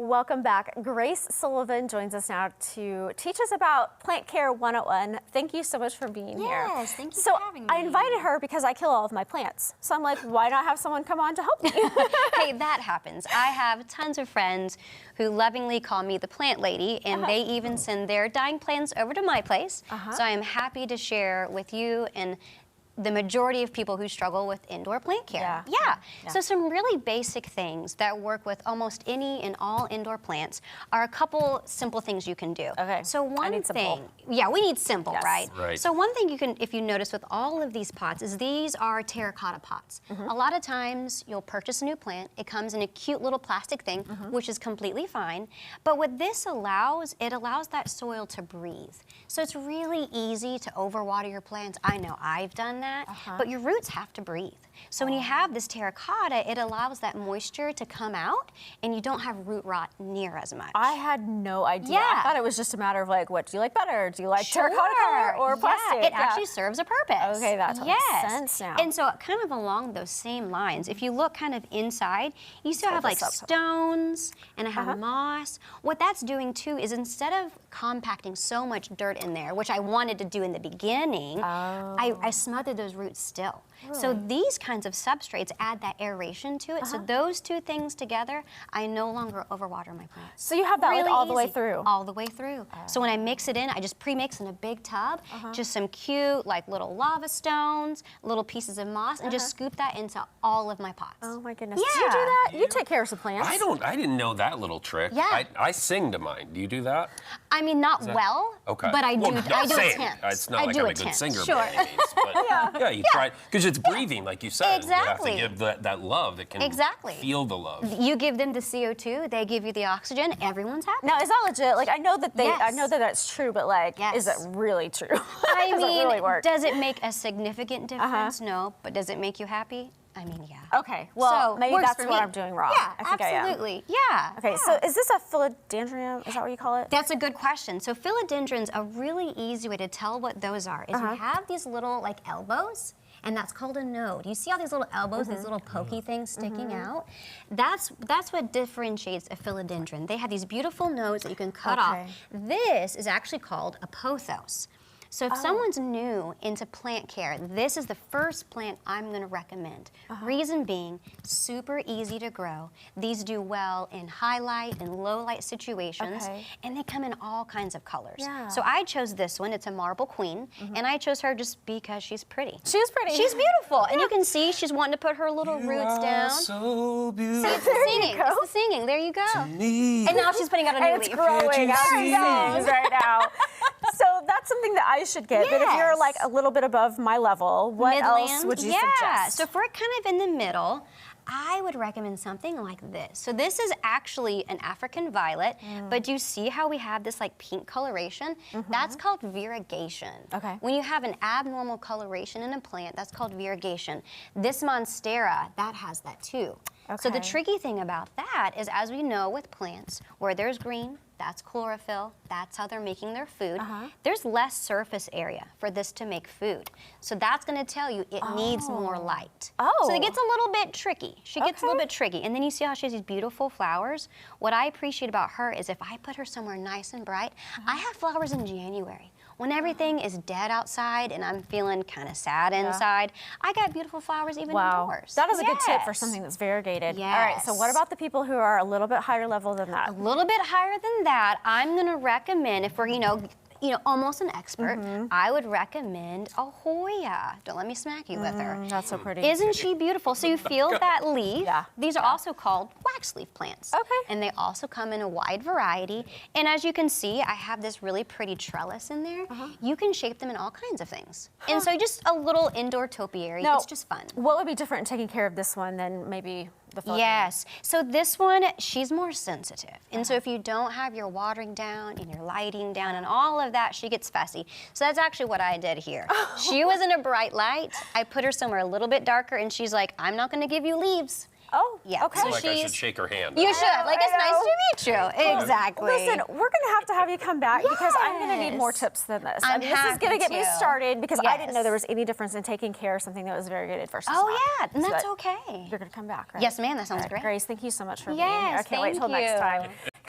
Welcome back. Grace Sullivan joins us now to teach us about Plant Care 101. Thank you so much for being here. Yes, thank you for having me. I invited her because I kill all of my plants. So I'm like, why not have someone come on to help me? Hey, that happens. I have tons of friends who lovingly call me the plant lady, and they even send their dying plants over to my place. So I am happy to share with you and the majority of people who struggle with indoor plant care. Yeah. So some really basic things that work with almost any and all indoor plants are a couple simple things you can do. Okay. So one thing, simple. yeah, we need simple, Yes. right? So one thing you can, if you notice with all of these pots, is these are terracotta pots. A lot of times you'll purchase a new plant, it comes in a cute little plastic thing, which is completely fine. But what this allows, it allows that soil to breathe. So it's really easy to overwater your plants. I know I've done that, but your roots have to breathe. So when you have this terracotta, it allows that moisture to come out, and you don't have root rot near as much. I had no idea. I thought it was just a matter of like, what do you like better? Do you like terracotta color or plastic? It actually serves a purpose. Okay, that makes sense now. And so kind of along those same lines, if you look kind of inside, you still have like stones, and I have moss. What that's doing too is instead of compacting so much dirt in there, which I wanted to do in the beginning, I smothered those roots still. So these kinds of substrates add that aeration to it. So those two things together, I no longer overwater my plants. So you have that really like all the way easy. through? All the way through. So when I mix it in, I just pre-mix in a big tub, just some cute like little lava stones, little pieces of moss, and just scoop that into all of my pots. Oh my goodness. Do you do that? You take care of some plants. I didn't know that little trick. Yeah. I sing to mine. Do you do that? I mean, not well, but I do. I do attempt. It's not I like do I'm a attempt. good singer Sure. by any means, but you try, because it's breathing, like you said. Exactly. You have to give that love that can feel the love. You give them the CO2, they give you the oxygen, everyone's happy. Now, is that legit? Like, I know that I know that that's true, but like, is it really true? I Does mean, it really work? does it make a significant difference? No, but does it make you happy? I mean, yeah. Okay, well, So, maybe works that's for what me. I'm doing wrong. Yeah, I think absolutely. I am. Yeah. Okay, so is this a philodendron? Is that what you call it? That's a good question. So philodendrons, a really easy way to tell what those are is you have these little like elbows, and that's called a node. You see all these little elbows, these little pokey things sticking out? That's what differentiates a philodendron. They have these beautiful nodes that you can cut off. This is actually called a pothos. So if someone's new into plant care, this is the first plant I'm going to recommend. Reason being, super easy to grow. These do well in high light and low light situations, and they come in all kinds of colors. So I chose this one. It's a marble queen, and I chose her just because she's pretty. She's pretty. She's beautiful, and you can see she's wanting to put her little roots down. So beautiful. See, it's the singing. It's the singing. There you go. And now she's putting out a new leaf. It's growing out things right now. So that's something that I should get. But if you're like a little bit above my level, what else would you suggest? So if we're kind of in the middle, I would recommend something like this. So this is actually an African violet, but do you see how we have this like pink coloration? That's called variegation. When you have an abnormal coloration in a plant, that's called variegation. This monstera, that has that too. So the tricky thing about that is, as we know with plants, where there's green, that's chlorophyll, that's how they're making their food. There's less surface area for this to make food. So that's gonna tell you it needs more light. So it gets a little bit tricky. She gets a little bit tricky. And then you see how she has these beautiful flowers? What I appreciate about her is if I put her somewhere nice and bright, I have flowers in January. When everything is dead outside and I'm feeling kind of sad inside, I got beautiful flowers even indoors. That is a good tip for something that's variegated. All right, so what about the people who are a little bit higher level than that? A little bit higher than that, I'm gonna recommend, if we're, you know, almost an expert, I would recommend a Hoya. Don't let me smack you with her. That's so pretty. Isn't she beautiful? So you feel that leaf. These are also called wax leaf plants. And they also come in a wide variety. And as you can see, I have this really pretty trellis in there. You can shape them in all kinds of things. And so just a little indoor topiary. It's just fun. What would be different in taking care of this one than maybe the philodendron? Yes. So this one, she's more sensitive. And so if you don't have your watering down and your lighting down and all of that, she gets fussy. So that's actually what I did here. She was in a bright light. I put her somewhere a little bit darker, and she's like, I'm not going to give you leaves. Oh, yeah. Okay. So like I should shake her hand. You should. Like, it's nice to meet you. Exactly. Listen, we're going to have you come back because I'm going to need more tips than this. I mean, this is going to get me started because I didn't know there was any difference in taking care of something that was variegated versus not. Yeah, and that's okay. You're going to come back, right? Yes, ma'am. That sounds great. Grace, thank you so much for being here. I can't wait till next time.